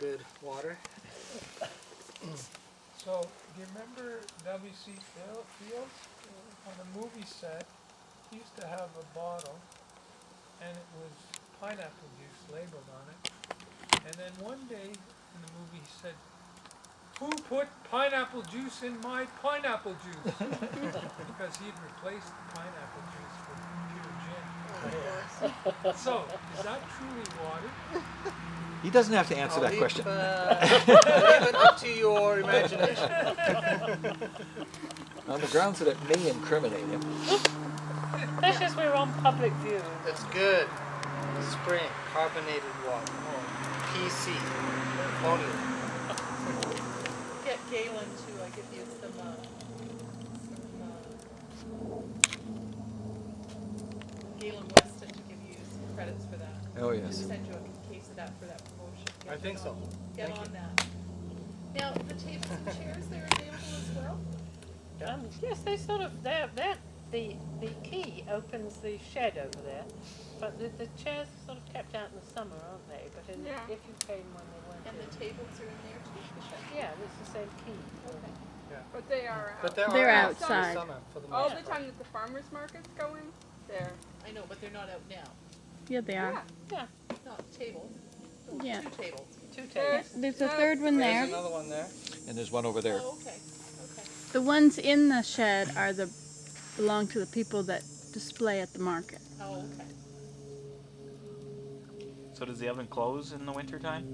good water. So, do you remember W.C. Fields? On a movie set, he used to have a bottle, and it was pineapple juice labeled on it. And then one day in the movie he said, "Who put pineapple juice in my pineapple juice?" Because he had replaced the pineapple juice with pure gin. So, is that truly water? He doesn't have to answer that question. Leave it up to your imagination. On the grounds that it may incriminate him. That's just we're on public view. It's good. Spring, carbonated water. PC. Ammonium. Get Galen to give you some Galen Weston to give you some credits for that. Oh, yes. Send you a case of that for that promotion. I think so. Get Thank on you. that. Now, the tables and chairs, they're available as well? Yes, they sort of, the key opens the shed over there, but the chairs are sort of kept out in the summer, aren't they? But if you came when they weren't And in. the tables are in there too, the shed? Yeah, it's the same key. Okay. But they are out. But They're are outside. Summer for the All most the part. time that the farmer's market's going, they're. I know, but they're not out now. Yeah, they are. Yeah, Not tables. No, Yeah. 2 tables. two tables. There's a third one there. There's another one there. And there's one over there. Oh, okay. Okay. The ones in the shed belong to the people that display at the market. Oh, okay. So does the oven close in the wintertime?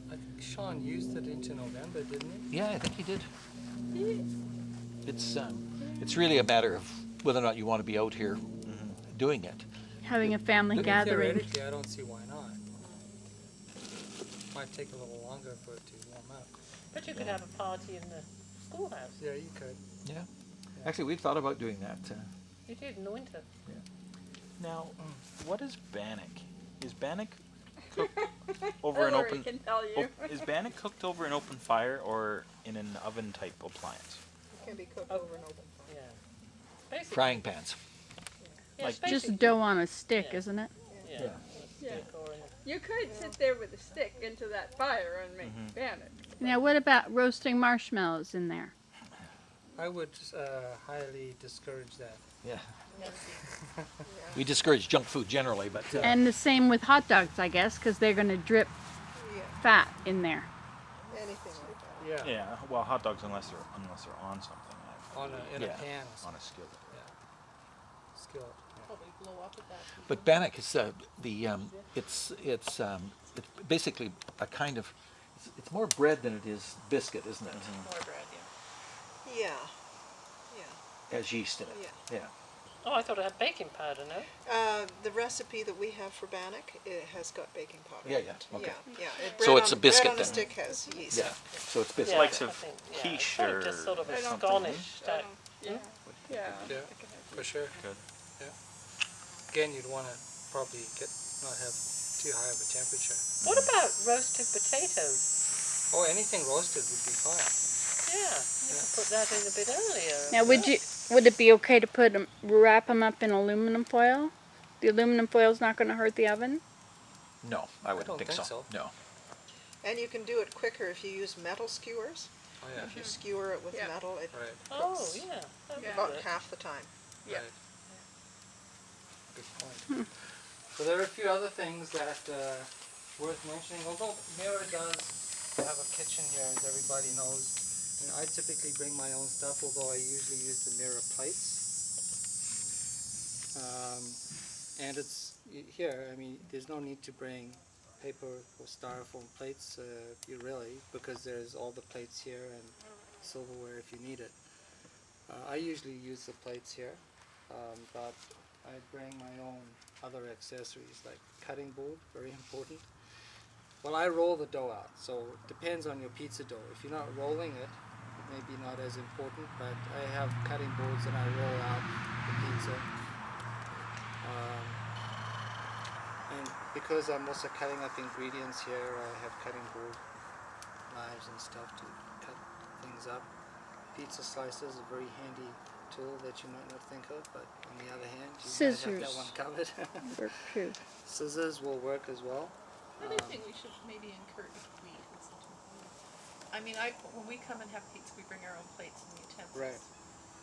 I think Sean used it into November, didn't he? Yeah, I think he did. It's really a matter of whether or not you want to be out here doing it. Having a family gathering. Theoretically, I don't see why not. Might take a little longer for it to warm up. But you could have a party in the schoolhouse. Yeah, you could. Yeah. Actually, we've thought about doing that. You did in the winter. Now, what is bannock? Is bannock cooked over an Hillary open? can tell you. Is bannock cooked over an open fire or in an oven type appliance? It can be cooked over and over. Yeah. Basically. Frying pans. Yeah, like- it's basically- Just dough on a stick, Yeah. isn't it? Yeah. Yeah. Yeah. Or in You could sit there with a stick into that fire and make bannock. Now, what about roasting marshmallows in there? I would highly discourage that. Yeah. We discourage junk food generally, but And the same with hot dogs, I guess, because they're going to drip fat in there. Anything like that. Yeah. Yeah. Well, hot dogs unless they're on something. In a Yeah, pan or on a skillet. skillet. Probably blow up at that. but bannock is it's basically a kind of it's more bread than it is biscuit, isn't it? More bread, yeah. Yeah, Has yeast in it. Yeah. Oh, I thought it had baking powder, no? the recipe that we have for bannock, it has got baking powder. Yeah, in yeah, it. okay. Yeah. So Bread it's on- a biscuit bread on a then. stick has yeast. Yeah. So it's biscuit. Yeah, Likes I of think, yeah. quiche It's probably just or sort of a something. Scottish type. Yeah. Yeah, for sure. Good. Again, you'd want to probably not have too high of a temperature. What about roasted potatoes? Oh, anything roasted would be fine. Yeah, you could put that in a bit earlier. Now, would it be okay to wrap them up in aluminum foil? The aluminum foil's not going to hurt the oven? No, I wouldn't don't think think so. so. No. And you can do it quicker if you use metal skewers. Oh yeah. If you skewer it with Yeah. metal, it Right. Oh, cooks yeah. That'd be about good. half the time. Yeah. Right. Good point. So there are a few other things that worth mentioning. Although Mera does have a kitchen here, as everybody knows, and I typically bring my own stuff. Although I usually use the Mera plates. And it's here. I mean, there's no need to bring paper or styrofoam plates, because there's all the plates here and silverware if you need it. I usually use the plates here, but I bring my own other accessories like cutting board, very important. Well, I roll the dough out, so it depends on your pizza dough. If you're not rolling it, maybe not as important, but I have cutting boards and I roll out the pizza. And because I'm also cutting up ingredients here, I have cutting board knives and stuff to cut things up. Pizza slicer is a very handy tool that you might not think of, but on the other hand, you might have that Scissors. one covered. Work too. Scissors will work as well. Another thing we should maybe encourage, I mean, when we come and have pizza, we bring our own plates and utensils. Right.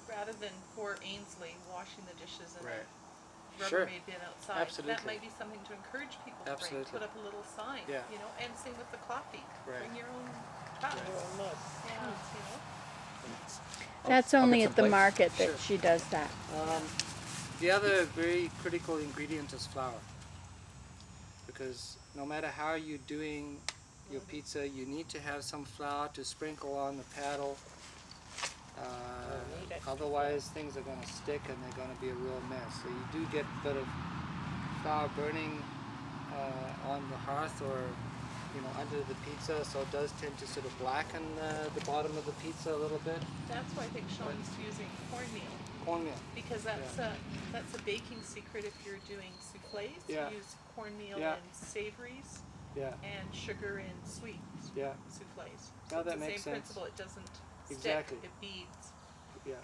Rather than poor Ainsley washing the dishes in Right. a Sure. Rubbermaid bin outside. That Absolutely. might be something to encourage people to bring. Absolutely. Put up a little sign, Yeah. you know, and same with the coffee. Right. Bring your own cups. Your own mug. Yeah, you know. That's I'll only get at some the plates. market that Sure. she does that. The other very critical ingredient is flour, because no matter how you're doing your pizza, you need to have some flour to sprinkle on the paddle. need extra Otherwise, things are going to stick and they're going to be a real mess. So you do get a bit of flour burning on the hearth or under the pizza, so it does tend to sort of blacken the bottom of the pizza a little bit. That's why I think Sean's using cornmeal. Cornmeal. Because that's a baking secret if you're doing souffles. Yeah. You use cornmeal Yeah. in savories Yeah. and sugar in sweets. Yeah. Souffles. No, It's that the makes same sense. principle. It doesn't Exactly. stick. It beads. Yeah.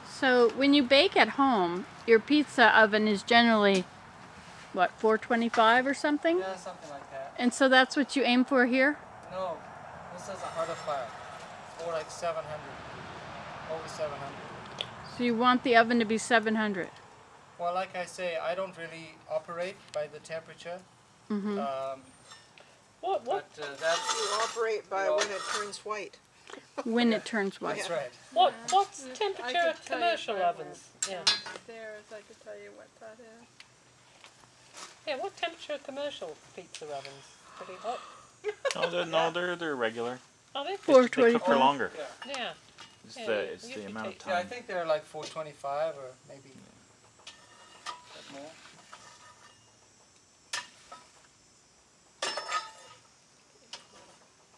So when you bake at home, your pizza oven is generally, what, 425 or something? Yeah, something like that. And so that's what you aim for here? No, this is a harder fire. It's more like 700, over 700. So you want the oven to be 700. Well, like I say, I don't really operate by the temperature. Mm-hmm. What? But that's You operate by when it turns white. When it turns white. that's right. What's I temperature could tell you commercial if I ovens? went Yeah. downstairs, I could tell you what that is. Yeah. What temperature commercial pizza ovens? Pretty hot. They're regular. Are they? They cook for 425. longer. Yeah. Yeah. It's Yeah, the you could amount of take- time. Yeah, I think they're like 425 or maybe a bit more.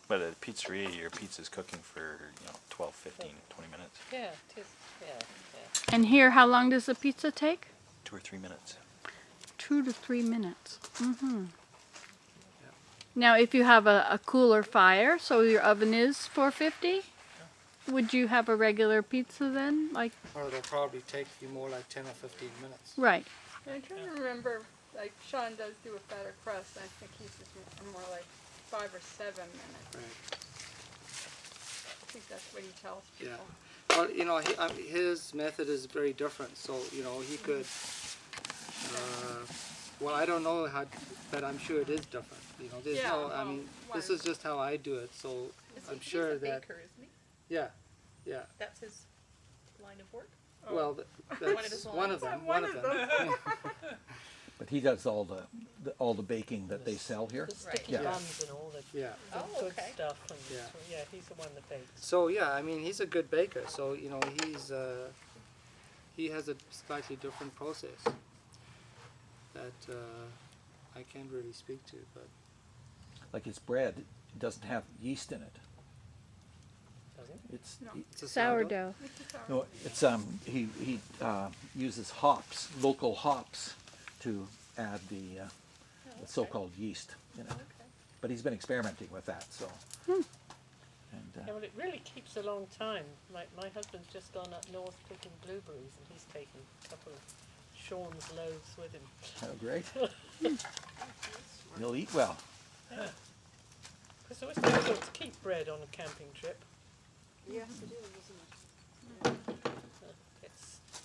But at a pizzeria, your pizza's cooking for 12, 15, 20 minutes, Yeah. It is. Yeah. And here, how long does the pizza take? 2 or 3 minutes. 2 to 3 minutes. Mm-hmm. Now, if you have a cooler fire, so your oven is 450, would you have a regular pizza then? Like, Or it'll probably take you more like 10 or 15 minutes. right. I'm trying to remember, like Sean does do a fatter crust, and I think he's just more like 5 or 7 minutes. Right. I think that's what he tells Yeah. people. Well, his method is very different. So, he could. Well, I don't know how, but I'm sure it is different. There's Yeah, no. I mean, this is just how I do it. So I'm sure He's a that. baker, isn't he? Yeah. That's his line of work. Well, One of that's his one of lines. them. One of them. But he does all the baking that they sell here. The sticky Yeah. buns and all the, Yeah. the Oh, good okay. stuff. And Yeah. yeah, he's the one that bakes. So yeah, I mean, he's a good baker. So he has a slightly different process that I can't really speak to, but. Like his bread, it doesn't have yeast in it. Does it? It's No. It's a Sourdough. no, it's he uses hops, local hops, to add the so-called yeast. But he's been experimenting with that, so. And Yeah, well, it really keeps a long time. Like my husband's just gone up north picking blueberries, and he's taken a couple of Sean's loaves with him. oh, great. He'll eat well. Yeah. It's always difficult to keep bread on a camping trip. Yes, it is, isn't it?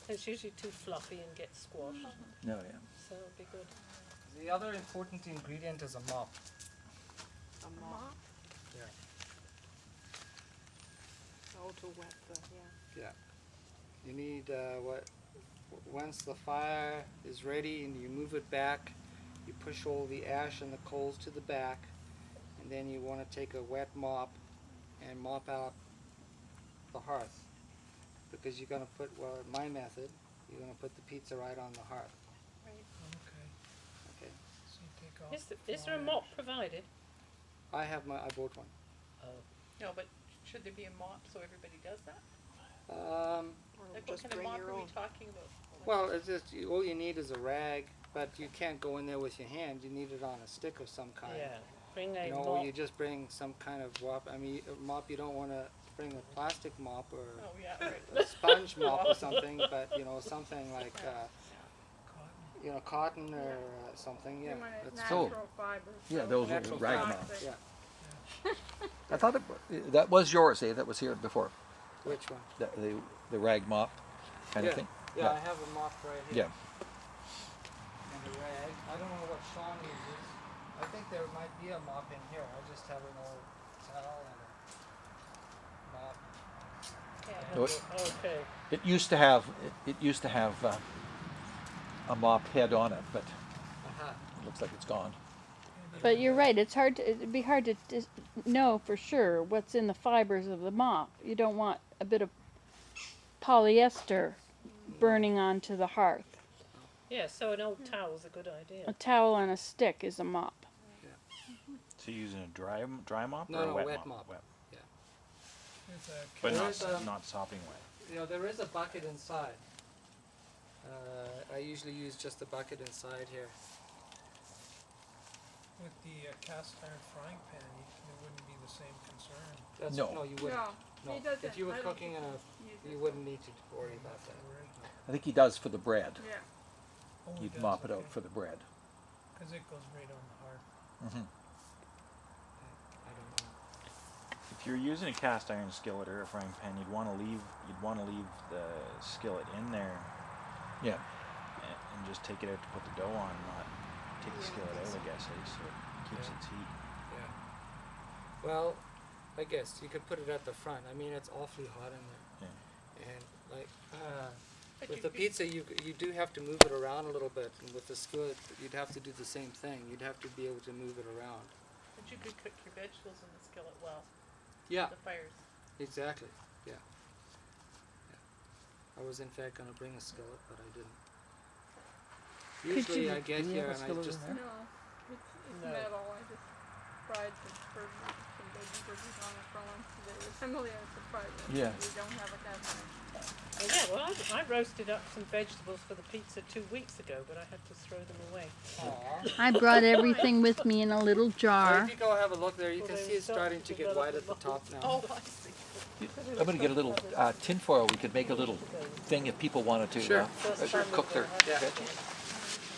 It's usually too fluffy and gets squashed, No, yeah. so it'll be good. The other important ingredient is a mop. A mop. Yeah. Oh, to wet the, yeah. You need once the fire is ready and you move it back, you push all the ash and the coals to the back, and then you want to take a wet mop and mop out the hearth, because you're going to put, well, in my method, you're going to put the pizza right on the hearth. Okay, Okay. so you take off Is there a fly. mop provided? I bought one. No, but should there be a mop so everybody does that? Or Like what just kind of bring mop your are we own. talking about? Well, it's just, all you need is a rag, but you can't go in there with your hand. You need it on a stick of some kind. Yeah. Bring a You know, mop. or you just bring some kind of mop. I mean, a mop, you don't want to bring a plastic mop or Oh, yeah, right. a sponge mop or something, but, you know, something like, Cotton. you know, cotton or something, yeah. You want it That's So- natural fibers. Yeah, so those Natural little rag fiber. mops. Yeah. I thought that was yours, eh? That was here before. Which one? The rag mop kind Yeah. of thing. Yeah, I have a mop right here. Yeah. And a rag. I don't know what Sean uses. I think there might be a mop in here. I just have an old towel and a mop. No, Okay. It used to have a mop head on it, but Uh-huh. it looks like it's gone. But you're right. It'd be hard to know for sure what's in the fibers of the mop. You don't want a bit of polyester burning onto the hearth. Yeah, so an old towel's a good idea. A towel and a stick is a mop. So you're using a dry mop No, or a no, wet, wet mop? mop. Wet. It's a But There not is, not sopping wet. You know, there is a bucket inside. I usually use just the bucket inside here. with the cast iron frying pan, there wouldn't be the same concern. That's, No. no, you wouldn't. No, No. he doesn't. If you were I don't cooking in think a, he uses you it. wouldn't need to worry about that. I think he does for the bread. Yeah. Oh, You'd does, mop it out okay. for the bread. Cause it goes right on the heart. Mm-hmm. I don't know. If you're using a cast iron skillet or a frying pan, you'd want to leave the skillet in there Yeah. and just take it out to put the dough on, not take the skillet out, I guess, eh, so it keeps Yeah. its heat. Yeah. Well, I guess you could put it at the front. I mean, it's awfully hot in there. Yeah. And like But with you- the pizza, you do have to move it around a little bit, and with the skillet, you'd have to do the same thing. You'd have to be able to move it around. But you could cook your vegetables in the skillet well. Yeah, The fires. exactly. Yeah. I was in fact going to bring a skillet, but I didn't. Usually I get do we here have a and I skillet just in there? No, it's No. metal. I just fried some veggie burgers on it for lunch today. Emily, I was surprised that Yeah. we don't have a cast iron. Oh, yeah, well, I roasted up some vegetables for the pizza 2 weeks ago, but I had to throw them away. Aw. I brought everything with me in a little So jar. if you go have a look there, you Well, can they see it's starting to get develop white at the a top now. Oh, I see. I'm going to get a little tin foil. We could make a little thing if people wanted to Sure. cook their Yeah. veggies.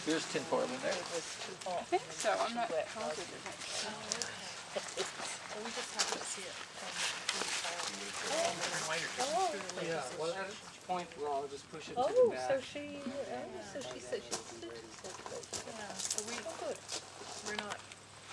Here's tin foil in there. It was too hot. I think so. I'm not Wet, positive. Well, we just have to see it from Yeah, well at this point, well, I'll just push it to the Oh, back. so she said she did. Yeah, so we, Oh, good. we're not,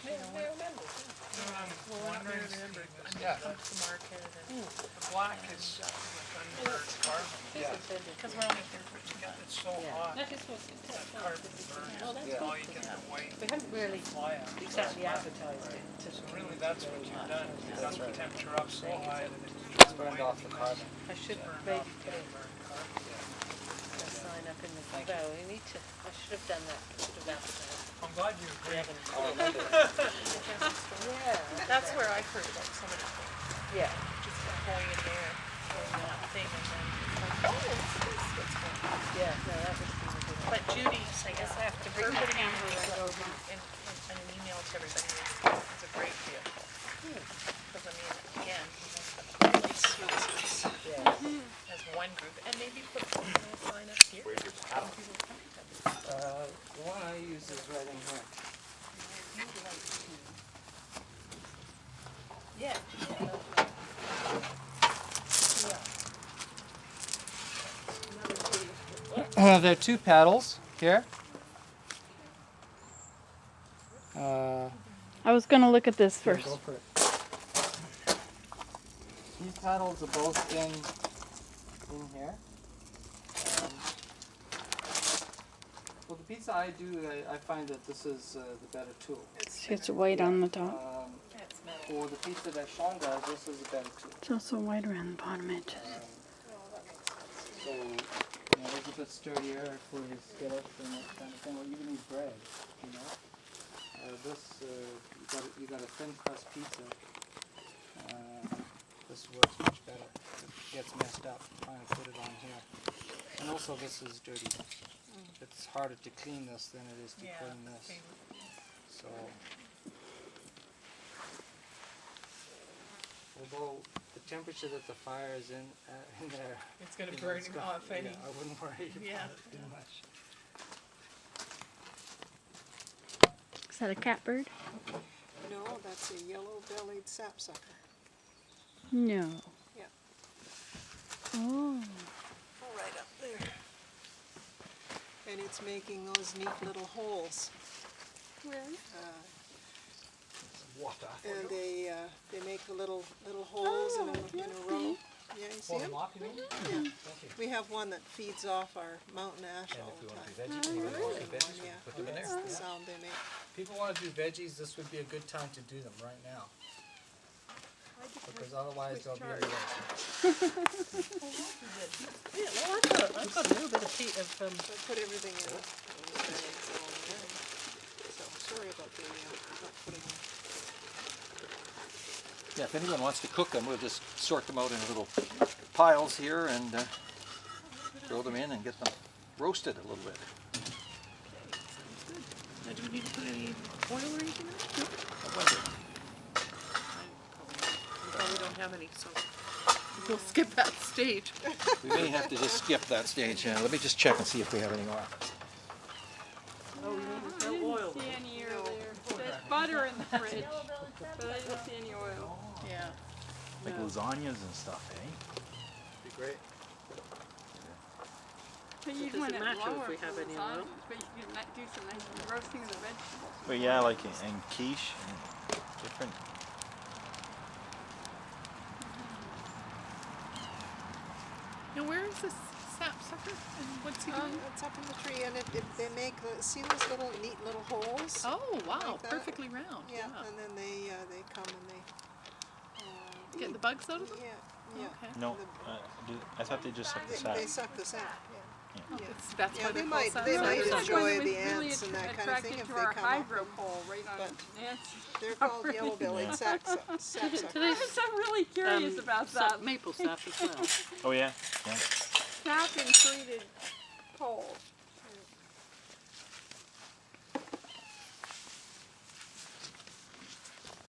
May remember. I'm well, we're not wondering, gonna remember. Steve, I'm Yeah. going to market and, the black is unburned carbon. Yeah. because we're only here for together. It's so Yeah. hot, That is what's that carbon burns. Oh, that's Yeah. All you get the white We haven't really fly out. exactly advertised it. So really, that's what you've done. You've got the temperature up so high that It's burned off the carbon. I should burned maybe off put the a burned carbon. sign up in the Thank you. well, we need to, I should have done that, should have advertised. I'm glad you We agree. haven't. I'll remember it. Yeah. That's where I heard about some of the things, Yeah. just going in there, doing that thing, and then it's like, oh, what's this, what's going on? Yeah, no, that would be a good one. But Judy's, I guess I have to bring the camera in an email to everybody is a great vehicle. Because I mean, again, these services Yeah. as one group, and maybe put a sign up here. Where's your towel? The one I use is right in here. Yeah. There are 2 paddles here. I was gonna look at this Here, first. go for it. These paddles are both in here. Well, the pizza I do, I find that this is the better tool. It's white on the top. It's metal. For the pizza that Sean does, this is a better tool. It's also white around the bottom edges. So, you know, it's a bit sturdier for his skillets and that kind of thing, or even his bread, you know. You got a thin crust pizza. This works much better. it gets messed up trying to put it on here. And also this is dirty. It's harder to clean this than it is to Yeah, clean this. see, So, although the temperature that the fire is in there, it's gonna you know, burn it's him got- off any. yeah, I wouldn't worry Yeah. about it too much. Is that a catbird? No, that's a yellow-bellied sapsucker. No. Yeah. Oh. Right up there. And it's making those neat little holes. Where? Water. And they make the little holes in a row. Yeah, you see them? Yeah. We have one that feeds off our mountain ash all the time. Yeah, that's the sound they make. People want to do veggies, this would be a good time to do them right now. Because otherwise they'll be in the way. Yeah, well, I've got a little bit of I put everything in the bags all there. So, sorry about the not putting them. Yeah, if anyone wants to cook them, we'll just sort them out in little piles here and throw them in and get them roasted a little bit. Now, do we need to put any oil or anything in it? We probably don't have any, so we'll skip that stage. We may have to just skip that stage. Let me just check and see if we have any oil. Oh, I no didn't oil. see any earlier. There's butter in the fridge, but I didn't see any oil. Yeah. Like lasagnas and stuff, eh? Be great. But you'd does want it it matter if lower we for have any lasagnas, oil? but you can do some nice roasting of the vegetables. But yeah, like in quiche and different. Now, where is this sapsucker and what's he doing? It's up in the tree, and they make see those little neat little holes. Oh, wow, like that. perfectly round. Yeah, and then they come and they Get the bugs out of them? yeah. Okay. No, I thought they just sucked the sap. They suck the sap. Yeah. That's Yeah, why they they're might called they sapsuckers. might This is one enjoy that the was really ants and that kind of attracted thing if to they our come hydro up. pole right on but- ants. They're called yellow-bellied sapsuckers. I'm really curious about that. Maple sap as well. Oh yeah, yeah. Sap and treated poles.